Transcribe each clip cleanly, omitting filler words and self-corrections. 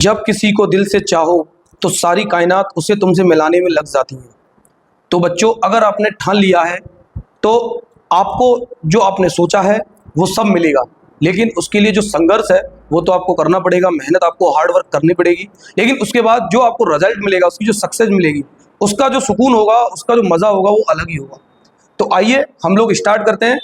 जब किसी को दिल से चाहो तो सारी कायनात उसे तुमसे मिलाने में लग जाती है। तो बच्चों, अगर आपने ठान लिया है तो आपको जो आपने सोचा है वो सब मिलेगा, लेकिन उसके लिए जो संघर्ष है वो तो आपको करना पड़ेगा, मेहनत आपको हार्ड वर्क करनी पड़ेगी। लेकिन उसके बाद जो आपको रिजल्ट मिलेगा, उसकी जो सक्सेस मिलेगी, उसका जो सुकून होगा, उसका जो मज़ा होगा वो अलग ही होगा। तो आइए हम लोग स्टार्ट करते हैं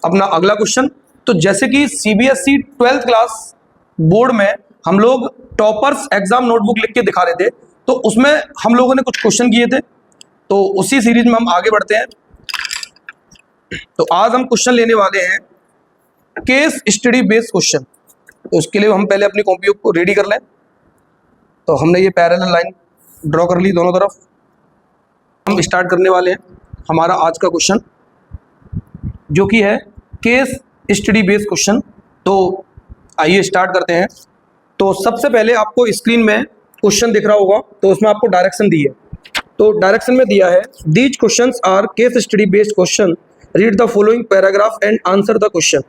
अपना अगला क्वेश्चन। तो जैसे कि सीबीएसई 12th क्लास बोर्ड में हम लोग टॉपर्स एग्जाम नोटबुक लिख के दिखा रहे थे, तो उसमें हम लोगों ने कुछ क्वेश्चन किए थे, तो उसी सीरीज में हम आगे बढ़ते हैं। तो आज हम क्वेश्चन लेने वाले हैं केस स्टडी बेस्ड क्वेश्चन। तो उसके लिए हम पहले अपनी कॉपी को रेडी कर लें। तो हमने ये पैरेलल लाइन ड्रॉ कर ली दोनों तरफ। हम स्टार्ट करने वाले हैं हमारा आज का क्वेश्चन, जो कि है केस स्टडी बेस्ड क्वेश्चन। तो आइए स्टार्ट करते हैं। तो सबसे पहले आपको स्क्रीन में क्वेश्चन दिख रहा होगा, तो उसमें आपको डायरेक्शन दी है। तो डायरेक्शन में दिया है these questions are case study based question, read the following paragraph and answer the question.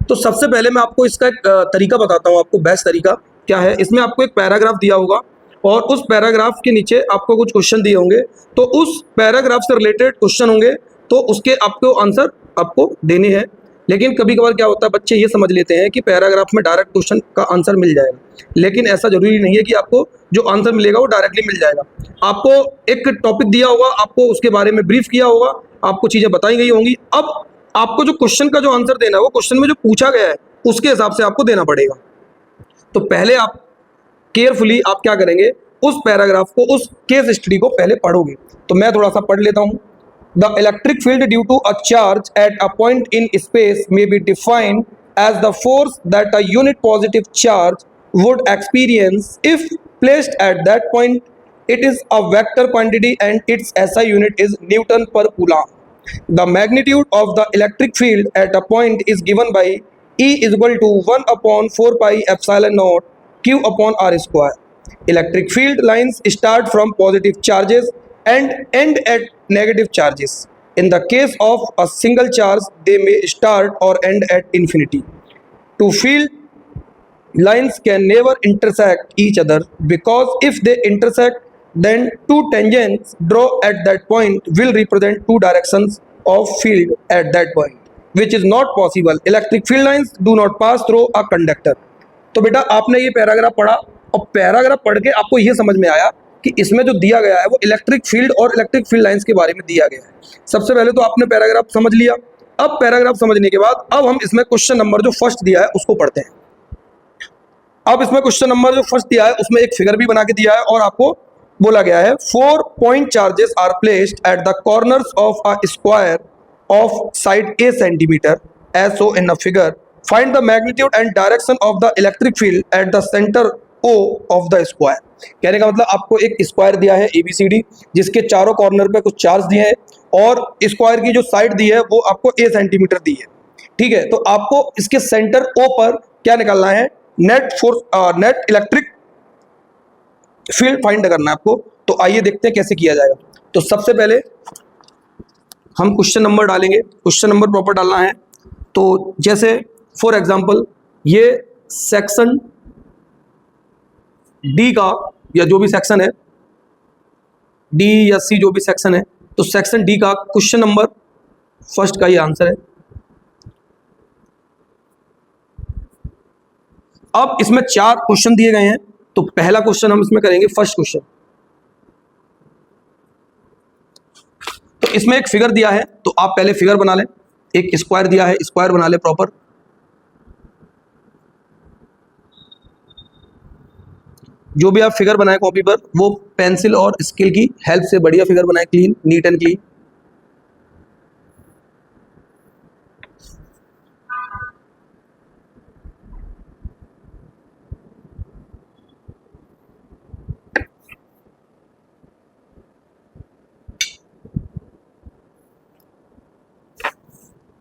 तो सबसे पहले मैं आपको इसका एक तरीका बताता हूँ, आपको बेस्ट तरीका क्या है। इसमें आपको एक पैराग्राफ दिया होगा और उस पैराग्राफ के नीचे आपको कुछ क्वेश्चन दिए होंगे, तो उस पैराग्राफ से रिलेटेड क्वेश्चन होंगे, तो उसके आपको आंसर आपको देने हैं। लेकिन कभी कभार क्या होता है, बच्चे ये समझ लेते हैं कि पैराग्राफ में डायरेक्ट क्वेश्चन का आंसर मिल जाएगा, लेकिन ऐसा जरूरी नहीं है कि आपको जो आंसर मिलेगा वो डायरेक्टली मिल जाएगा। आपको एक टॉपिक दिया होगा, आपको उसके बारे में ब्रीफ किया होगा, आपको चीज़ें बताई गई होंगी। अब आपको जो क्वेश्चन का जो आंसर देना है वो क्वेश्चन में जो पूछा गया है उसके हिसाब से आपको देना पड़ेगा। तो पहले आप केयरफुली आप क्या करेंगे, उस पैराग्राफ को, उस केस स्टडी को पहले पढ़ोगे। तो मैं थोड़ा सा पढ़ लेता हूँ। The electric field due to a charge at a point in space may be defined as the force that a unit positive charge would experience if placed at that point. It is a vector quantity and its SI unit is Newton per coulomb. The magnitude of the electric field at a point is given by E is equal to 1 upon 4 pi epsilon naught Q upon R square. Electric field lines start from positive charges and end at negative charges. In the case of a single charge, they may start or end at infinity. Two field lines can never intersect each other, because if they intersect, then two tangents draw at that point will represent two directions of field at that point, which is not possible. Electric field lines do not pass through a conductor. तो बेटा आपने ये paragraph पढ़ा और paragraph पढ़ के आपको ये समझ में आया कि इसमें जो दिया गया है वो इलेक्ट्रिक फील्ड और इलेक्ट्रिक फील्ड लाइंस के बारे में दिया गया है। सबसे पहले तो आपने पैराग्राफ समझ लिया। अब पैराग्राफ समझने के बाद अब हम इसमें क्वेश्चन नंबर जो फर्स्ट दिया है उसको पढ़ते हैं। अब इसमें क्वेश्चन नंबर जो फर्स्ट दिया है उसमें एक फिगर भी बना के दिया है और आपको बोला गया है 4 point charges are placed at the corners of a square of side a centimetre as shown in a figure. Find the magnitude and direction of the electric field at the centre O of the square. कहने का मतलब आपको एक square दिया है ABCD, जिसके चारों corner पे कुछ चार्ज दिए हैं और स्क्वायर की जो साइड दी है वो आपको A सेंटीमीटर दी है। ठीक है, तो आपको इसके सेंटर O पर क्या निकालना है, net force, net electric field find करना है आपको। तो आइए देखते हैं कैसे किया जाएगा। तो सबसे पहले हम क्वेश्चन नंबर डालेंगे, क्वेश्चन नंबर प्रॉपर डालना है। तो जैसे फॉर एग्जाम्पल ये सेक्शन डी का या जो भी सेक्शन है, डी या सी जो भी सेक्शन है, तो सेक्शन डी का क्वेश्चन नंबर फर्स्ट का ये आंसर है। अब इसमें 4 क्वेश्चन दिए गए हैं, तो पहला क्वेश्चन हम इसमें करेंगे फर्स्ट क्वेश्चन। तो इसमें एक फिगर दिया है, तो आप पहले फिगर बना लें। एक स्क्वायर दिया है, स्क्वायर बना ले प्रॉपर। जो भी आप फिगर बनाए कॉपी पर, वो पेंसिल और स्केल की हेल्प से बढ़िया फिगर बनाए, क्लीन, नीट एंड क्लीन।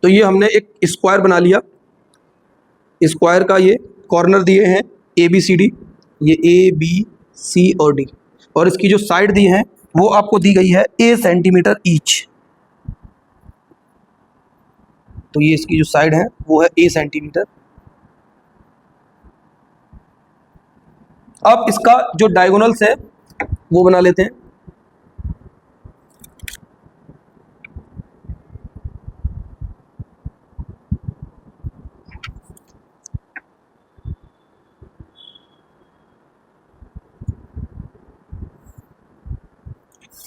तो ये हमने एक स्क्वायर बना लिया। स्क्वायर का ये कॉर्नर दिए हैं ABCD, ये ABC और D, और इसकी जो साइड दी है वो आपको दी गई है A सेंटीमीटर ईच। तो ये इसकी जो साइड है वो है A सेंटीमीटर। अब इसका जो डायगोनल्स है वो बना लेते हैं।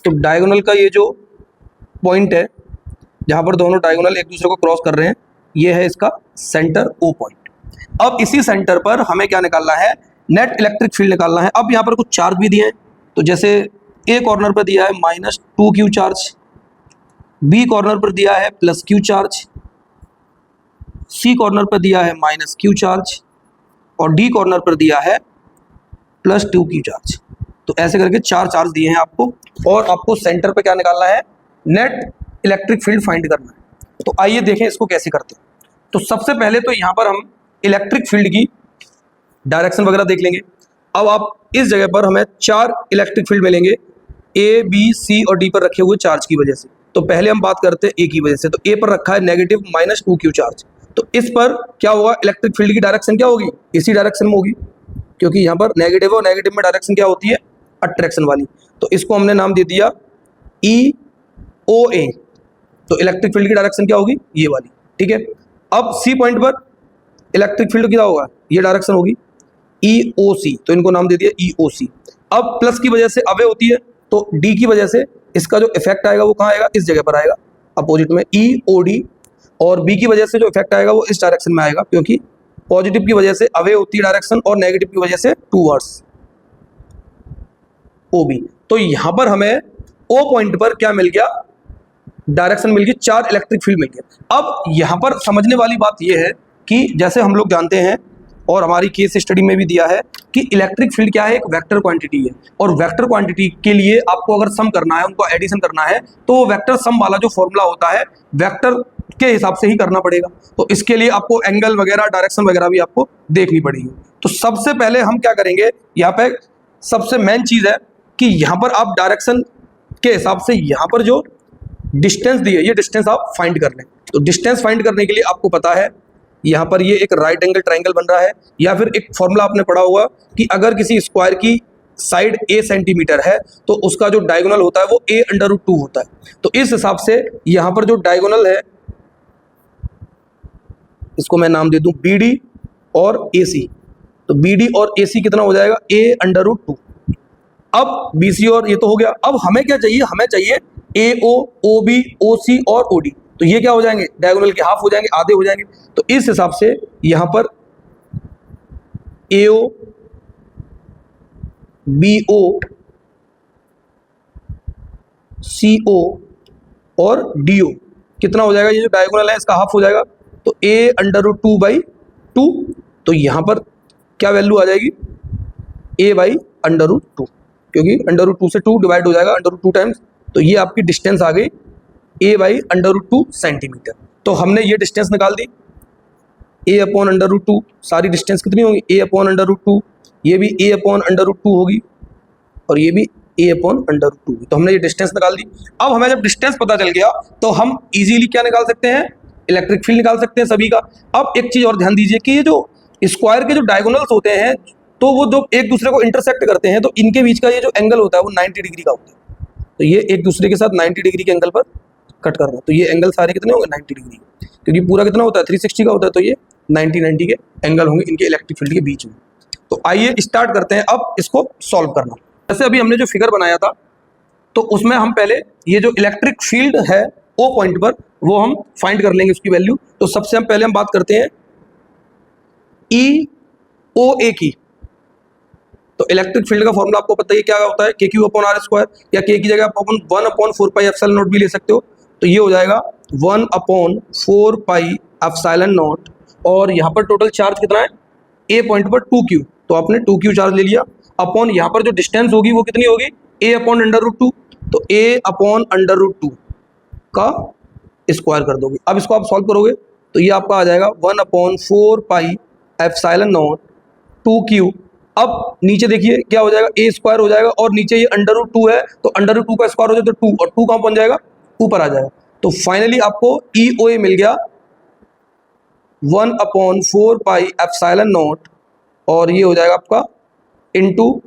तो डायगोनल का ये जो पॉइंट है जहां पर दोनों डायगोनल एक दूसरे को क्रॉस कर रहे हैं, ये है इसका सेंटर ओ पॉइंट। अब इसी सेंटर पर हमें क्या निकालना है, नेट इलेक्ट्रिक फील्ड निकालना है। अब यहाँ पर कुछ चार्ज भी दिए हैं, तो जैसे ए कॉर्नर पर दिया है -2q चार्ज, बी कॉर्नर पर दिया है +q चार्ज, सी कॉर्नर पर दिया है -q चार्ज और डी कॉर्नर पर दिया है +2q चार्ज। तो ऐसे करके 4 चार्ज दिए हैं आपको, और आपको सेंटर पे क्या निकालना है, नेट इलेक्ट्रिक फील्ड फाइंड करना है। तो आइए देखें इसको कैसे करते हैं। तो सबसे पहले तो यहाँ पर हम इलेक्ट्रिक फील्ड की डायरेक्शन वगैरह देख लेंगे। अब आप इस जगह पर हमें 4 इलेक्ट्रिक फील्ड मिलेंगे ए, बी, सी और डी पर रखे हुए चार्ज की वजह से। तो पहले हम बात करते हैं ए की वजह से। तो ए पर रखा है नेगेटिव -2q चार्ज, तो इस पर क्या होगा, इलेक्ट्रिक फील्ड की डायरेक्शन क्या होगी, इसी डायरेक्शन में होगी, क्योंकि यहाँ पर नेगेटिव और नेगेटिव में डायरेक्शन क्या होती है, अट्रैक्शन वाली। तो इसको हमने नाम दे दिया EOA। तो इलेक्ट्रिक फील्ड की डायरेक्शन क्या होगी, ये वाली, ठीक है। अब सी पॉइंट पर इलेक्ट्रिक फील्ड क्या होगा, ये डायरेक्शन होगी EOC, तो इनको नाम दे दिया EOC। अब प्लस की वजह से अवे होती है, तो डी की वजह से इसका जो इफेक्ट आएगा वो कहाँ आएगा, इस जगह पर आएगा अपोजिट में EOD, और बी की वजह से जो इफेक्ट आएगा वो इस डायरेक्शन में आएगा, क्योंकि पॉजिटिव की वजह से अवे होती है डायरेक्शन और नेगेटिव की वजह से टूवर्ड्स OB। तो यहां पर हमें O पॉइंट पर क्या मिल गया, डायरेक्शन मिल गई, 4 इलेक्ट्रिक फील्ड मिल गया। अब यहां पर समझने वाली बात यह है कि जैसे हम लोग जानते हैं और हमारी केस स्टडी में भी दिया है कि इलेक्ट्रिक फील्ड क्या है, एक वेक्टर क्वांटिटी है, और वेक्टर क्वांटिटी के लिए आपको अगर सम करना है, उनको एडिशन करना है, तो वो वेक्टर सम वाला जो फॉर्मूला होता है वेक्टर के हिसाब से ही करना पड़ेगा। तो इसके लिए आपको एंगल वगैरह, डायरेक्शन वगैरह भी आपको देखनी पड़ेगी। तो सबसे पहले हम क्या करेंगे, यहाँ पे सबसे मेन चीज है कि यहाँ पर आप डायरेक्शन के हिसाब से यहाँ पर जो डिस्टेंस दी है, ये डिस्टेंस आप फाइंड कर लें। तो डिस्टेंस फाइंड करने के लिए आपको पता है यहाँ पर ये एक राइट एंगल ट्राइंगल बन रहा है, या फिर एक फॉर्मूला आपने पढ़ा होगा कि अगर किसी स्क्वायर की साइड a सेंटीमीटर है तो उसका जो डायगोनल होता है वो a√2 होता है। तो इस हिसाब से यहाँ पर जो डायगोनल है, इसको मैं नाम दे दूं BD और AC। तो BD और AC कितना हो जाएगा, a√2। अब BC और ये तो हो गया। अब हमें क्या चाहिए, हमें चाहिए AO, OB, OC और OD। तो ये क्या हो जाएंगे, डायगोनल के हाफ हो जाएंगे, आधे हो जाएंगे। तो इस हिसाब से यहां पर AO, BO, CO और DO कितना हो जाएगा, ये जो डायगोनल है इसका हाफ हो जाएगा। तो a√2/2। तो यहां पर क्या वैल्यू आ जाएगी, a/√2, क्योंकि √2 से 2 डिवाइड हो जाएगा, √2 टाइम्स। तो ये आपकी डिस्टेंस आ गई a/√2 सेंटीमीटर। तो हमने ये डिस्टेंस निकाल दी, a/√2। सारी डिस्टेंस कितनी होगी, a/√2, ये भी a/√2 होगी और ये भी a/√2। तो हमने ये डिस्टेंस निकाल दी। अब हमें जब डिस्टेंस पता चल गया तो हम इजीली क्या निकाल सकते हैं, इलेक्ट्रिक फील्ड निकाल सकते हैं सभी का। अब एक चीज और ध्यान दीजिए कि ये जो स्क्वायर के जो डायगोनल्स होते हैं, तो वो जो एक दूसरे को इंटरसेक्ट करते हैं, तो इनके बीच का ये जो एंगल होता है वो 90 डिग्री का होता है। तो ये एक दूसरे के साथ 90 डिग्री के एंगल पर कट कर रहा है। तो ये एंगल सारे कितने होंगे, 90 डिग्री, क्योंकि पूरा कितना होता है, 360 का होता है। तो ये 90 के एंगल होंगे इनके इलेक्ट्रिक फील्ड के बीच में। तो आइए स्टार्ट करते हैं अब इसको सॉल्व करना। जैसे अभी हमने जो फिगर बनाया था, तो उसमें हम पहले ये जो इलेक्ट्रिक फील्ड है ओ पॉइंट पर, वो हम फाइंड कर लेंगे उसकी वैल्यू। तो सबसे हम पहले हम बात करते हैं EOA की। तो इलेक्ट्रिक फील्ड का फॉर्मूला आपको पता है क्या होता है, KQ/R², या K की जगह आप 1/4πε0 भी ले सकते हो। तो ये हो जाएगा 1/4πε0, और यहाँ पर टोटल चार्ज कितना है, A पॉइंट पर 2Q। तो आपने 2Q चार्ज ले लिया, अपॉन यहाँ पर जो डिस्टेंस होगी वो कितनी होगी, A/√2। तो A/√2 का स्क्वायर कर दोगे। अब इसको आप सॉल्व करोगे तो ये आपका आ जाएगा 1/4πε0 2Q। अब नीचे देखिए क्या हो जाएगा, A² हो जाएगा, और नीचे ये √2 है, तो √2 का स्क्वायर हो जाए तो 2, और 2 कहाँ पहुंच जाएगा, ऊपर आ जाएगा। तो फाइनली आपको EOA मिल गया 1/4πε0, और ये हो जाएगा आपका इंटू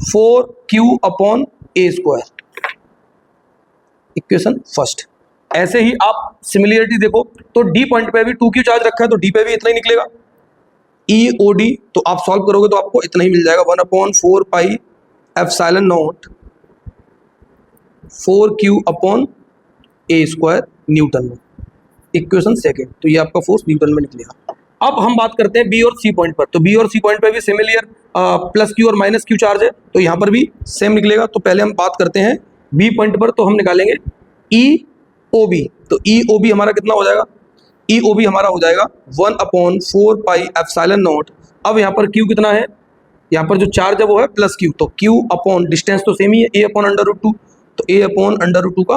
4q अपॉन ए स्क्वायर, इक्वेशन फर्स्ट। ऐसे ही आप सिमिलरिटी देखो तो डी पॉइंट पे भी 2q चार्ज रखा है तो डी पे भी इतना ही निकलेगा। EOD तो आप सॉल्व करोगे तो आपको इतना ही मिल जाएगा, 1/4 pi epsilon not 4q upon A square Newton में, इक्वेशन सेकेंड। तो ये आपका फोर्स न्यूटन में निकलेगा। अब हम बात करते हैं बी और सी पॉइंट पर। तो बी और सी पॉइंट पर भी सिमिलर प्लस क्यू और माइनस क्यू चार्ज है, तो यहाँ पर भी सेम निकलेगा। तो पहले हम बात करते हैं बी पॉइंट पर, तो हम निकालेंगे EOB। तो EOB हमारा कितना हो जाएगा, EOB हमारा हो जाएगा 1/4 पाई एप्सिलॉन नॉट। अब यहाँ पर Q कितना है, यहाँ पर जो चार्ज है वो है प्लस Q, तो Q अपॉन डिस्टेंस तो सेम ही है, A अपॉन √2, तो A अपॉन √2 का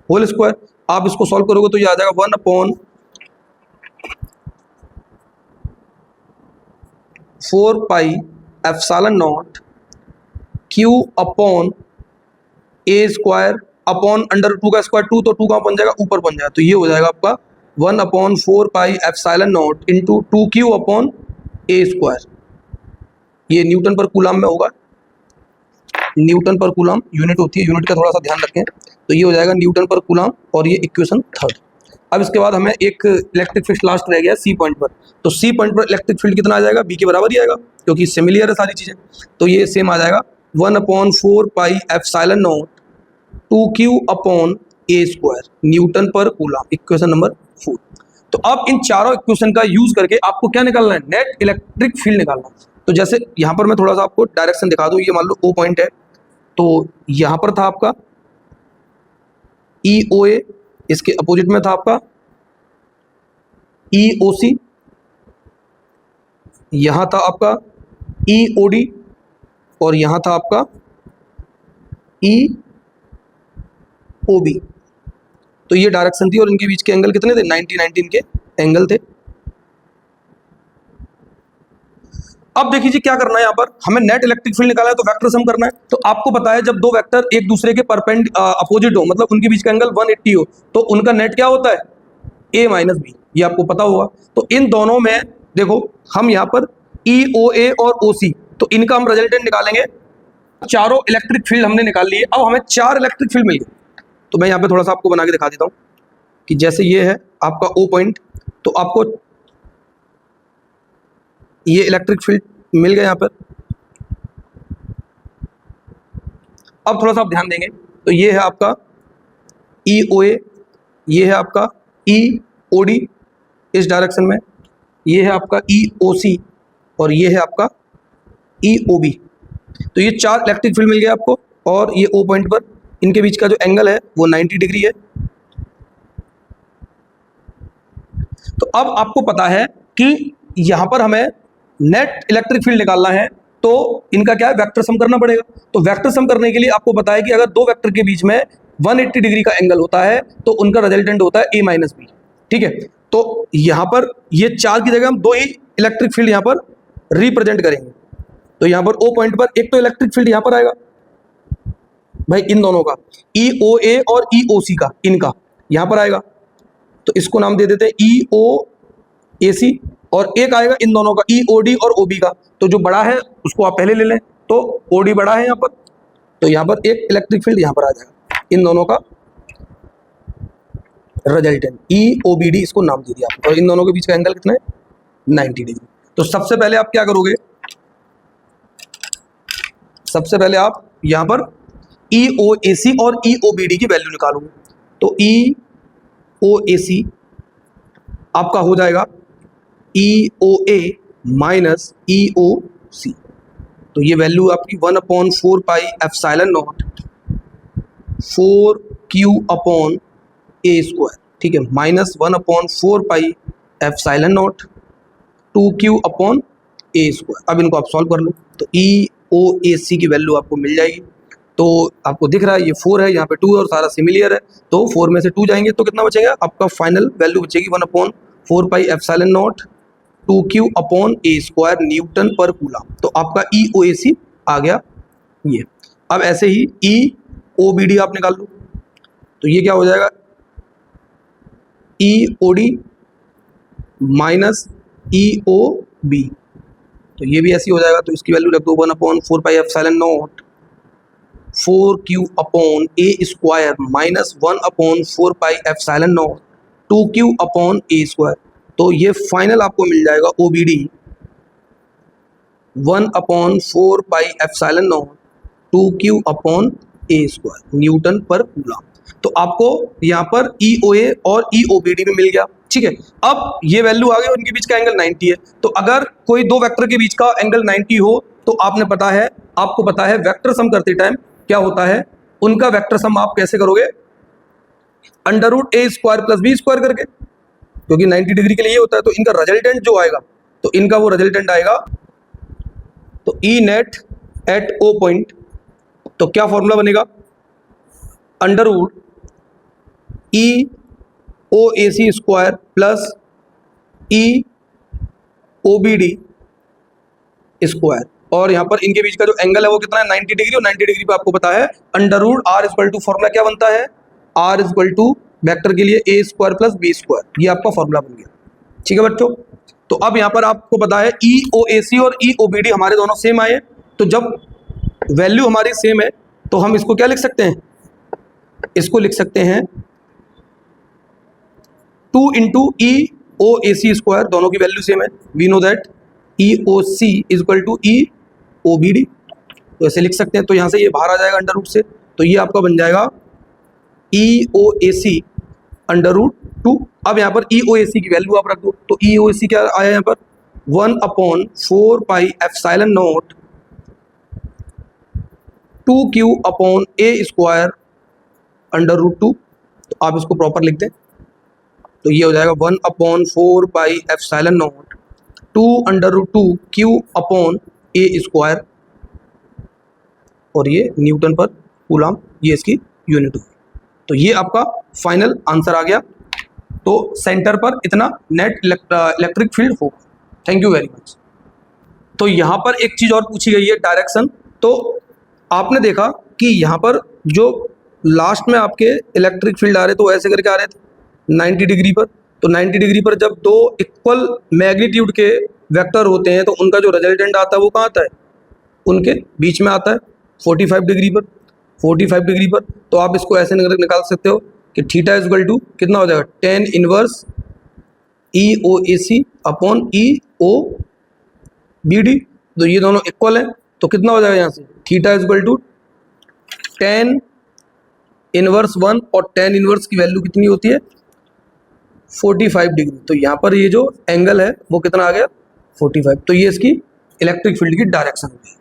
होल स्क्वायर। आप इसको सॉल्व करोगे तो ये आ जाएगा 1/4 pi epsilon not Q upon A square upon √2 का स्क्वायर 2, तो 2 कहाँ बन जाएगा, ऊपर बन जाएगा। तो ये हो जाएगा आपका 1/4 pi epsilon not into 2q upon A square. ये न्यूटन पर कूलम में होगा, न्यूटन पर कूलम यूनिट होती है, यूनिट का थोड़ा सा ध्यान रखें। तो ये हो जाएगा न्यूटन पर कूलम, और ये इक्वेशन थर्ड। अब इसके बाद हमें एक इलेक्ट्रिक फील्ड लास्ट रह गया सी पॉइंट पर। तो सी पॉइंट पर इलेक्ट्रिक फील्ड कितना आ जाएगा, बी के बराबर ही आएगा क्योंकि सिमिलर है सारी चीज़ें। तो ये सेम आ जाएगा 1/4 pi epsilon not 2q upon A square Newton पर कूलम, इक्वेशन नंबर 4। तो अब इन चारों इक्वेशन का यूज करके आपको क्या निकालना है, नेट इलेक्ट्रिक फील्ड निकालना है। तो जैसे यहाँ पर मैं थोड़ा सा आपको डायरेक्शन दिखा दूँ, ये मान लो O पॉइंट है, तो यहाँ पर था आपका EOA, इसके अपोजिट में था आपका EOC, यहाँ था आपका EOD, और यहाँ था आपका EOB। तो ये डायरेक्शन थी और इनके बीच के एंगल कितने थे, 90 के एंगल थे। अब देखिए जी क्या करना है, यहाँ पर हमें नेट इलेक्ट्रिक फील्ड निकालना है तो वेक्टर सम करना है। तो आपको पता है जब दो वेक्टर एक दूसरे के अपोजिट हो, मतलब उनके बीच का एंगल 180 हो, तो उनका नेट क्या होता है, A माइनस बी, ये आपको पता होगा। तो इन दोनों में देखो हम यहाँ पर EOA और OC, तो इनका हम रिजल्टेंट निकालेंगे। चारों इलेक्ट्रिक फील्ड हमने निकाल लिए, अब हमें 4 इलेक्ट्रिक फील्ड मिल गए। तो मैं यहाँ पे थोड़ा सा आपको बना के दिखा देता हूँ कि जैसे ये है आपका O पॉइंट, तो आपको ये इलेक्ट्रिक फील्ड मिल गया यहाँ पर। अब थोड़ा सा आप ध्यान देंगे तो ये है आपका EOA, ये है आपका EOD इस डायरेक्शन में, ये है आपका EOC, और ये है आपका EOB। तो ये 4 इलेक्ट्रिक फील्ड मिल गया आपको, और ये O पॉइंट पर इनके बीच का जो एंगल है वो 90 डिग्री है। तो अब आपको पता है कि यहाँ पर हमें नेट इलेक्ट्रिक फील्ड निकालना है, तो इनका क्या है, वेक्टर सम करना पड़ेगा। तो वेक्टर सम करने के लिए आपको पता है कि अगर दो वेक्टर के बीच में 180 डिग्री का एंगल होता है तो उनका रिजल्टेंट होता है A माइनस बी, ठीक है। तो यहाँ पर ये 4 की जगह हम 2 ही इलेक्ट्रिक फील्ड यहाँ पर रिप्रेजेंट करेंगे। तो यहाँ पर O पॉइंट पर एक तो इलेक्ट्रिक फील्ड यहाँ पर आएगा भाई, इन दोनों का EOA और EOC का, इनका यहाँ पर आएगा, तो इसको नाम दे देते हैं EOAC। और एक आएगा इन दोनों का EOD और OB का, तो जो बड़ा है उसको आप पहले ले लें, तो OD बड़ा है यहाँ पर, तो यहाँ पर एक इलेक्ट्रिक फील्ड यहाँ पर आ जाएगा, इन दोनों का रिजल्टेंट EOBD इसको नाम दे दिया। और इन दोनों के बीच का एंगल कितना है, 90 डिग्री। तो सबसे पहले आप क्या करोगे, सबसे पहले आप यहाँ पर EOAC और EOBD की वैल्यू निकालोगे। तो EOAC आपका हो जाएगा EOA माइनस EOC, तो ये वैल्यू आपकी 1/4 pi epsilon not 4q upon A square, ठीक है, minus 1/4 pi epsilon not 2q upon A square. अब इनको आप सॉल्व कर लो, तो EOAC की वैल्यू आपको मिल जाएगी। तो आपको दिख रहा है ये 4 है, यहाँ पे 2 है और सारा सिमिलर है, तो 4 में से 2 जाएंगे तो कितना बचेगा, आपका फाइनल वैल्यू बचेगी 1/4 pi epsilon not 2q upon A square Newton पर कूलम। तो आपका EOAC आ गया ये। अब ऐसे ही EOBD आप निकाल लो, तो ये क्या हो जाएगा, EOD माइनस EOB, तो ये भी ऐसी हो जाएगा, तो इसकी वैल्यू रख दो 1/4πε0 4q अपॉन ए स्क्वायर माइनस 1/4πε0 2q अपॉन ए स्क्वायर। तो ये फाइनल आपको मिल जाएगा OBD 1/4πε0 2q अपॉन ए स्क्वायर न्यूटन पर कूलम। तो आपको यहाँ पर EOA और EOBD भी मिल गया, ठीक है। अब ये वैल्यू आ गई, उनके बीच का एंगल 90 है। तो अगर कोई दो वेक्टर के बीच का एंगल 90 हो तो आपको पता है वेक्टर सम करते टाइम क्या होता है, उनका वेक्टर सम आप कैसे करोगे, √a² + b² करके, क्योंकि 90 डिग्री के लिए ये होता है। तो इनका रिजल्टेंट जो आएगा, तो इनका वो रिजल्टेंट आएगा, तो E net at O point, तो क्या फॉर्मूला बनेगा, √EOAC² प्लस EOBD²। और यहाँ पर इनके बीच का जो एंगल है वो कितना है, 90 डिग्री, और 90 डिग्री पे आपको पता है √R फॉर्मूला क्या बनता है, R वेक्टर के लिए A² + B²। ये आपका फॉर्मूला बन गया, ठीक है बच्चों। तो अब यहाँ पर आपको पता है EOAC और EOBD हमारे दोनों सेम आए। तो जब वैल्यू हमारी सेम है तो हम इसको क्या लिख सकते हैं, इसको लिख सकते हैं 2 × EOAC², दोनों की वैल्यू सेम है। We know that EOC = EOBD, तो ऐसे लिख सकते हैं। तो यहाँ से ये बाहर आ जाएगा √ से, तो ये आपका बन जाएगा EOAC √2। अब यहाँ पर EOAC की वैल्यू आप रख दो, तो EOAC क्या आया यहाँ पर 1/4πε0 2q अपॉन A² √2। तो आप इसको प्रॉपर लिख दें, तो ये हो जाएगा 1/4πε0 2√2q अपॉन A², और ये न्यूटन पर कूलम, ये इसकी यूनिट होगी। तो ये आपका फाइनल आंसर आ गया। तो सेंटर पर इतना नेट इलेक्ट्रिक फील्ड होगा। Thank you very much. तो यहाँ पर एक चीज़ और पूछी गई है, डायरेक्शन। तो आपने देखा कि यहाँ पर जो लास्ट में आपके इलेक्ट्रिक फील्ड आ रहे तो ऐसे करके आ रहे थे 90 डिग्री पर। तो 90 डिग्री पर जब दो इक्वल मैग्नीट्यूड के वेक्टर होते हैं तो उनका जो रिजल्टेंट आता है वो कहाँ आता है, उनके बीच में आता है 45 डिग्री पर। 45 डिग्री पर तो आप इसको ऐसे निकाल सकते हो कि थीटा = कितना हो जाएगा, tan inverse EOAC upon EOBD। तो ये दोनों इक्वल है, तो कितना हो जाएगा यहाँ से, थीटा = tan इनवर्स 1, और tan इनवर्स की वैल्यू कितनी होती है 45 डिग्री। तो यहाँ पर ये जो एंगल है वो कितना आ गया 45। तो ये इसकी इलेक्ट्रिक फील्ड की डायरेक्शन है।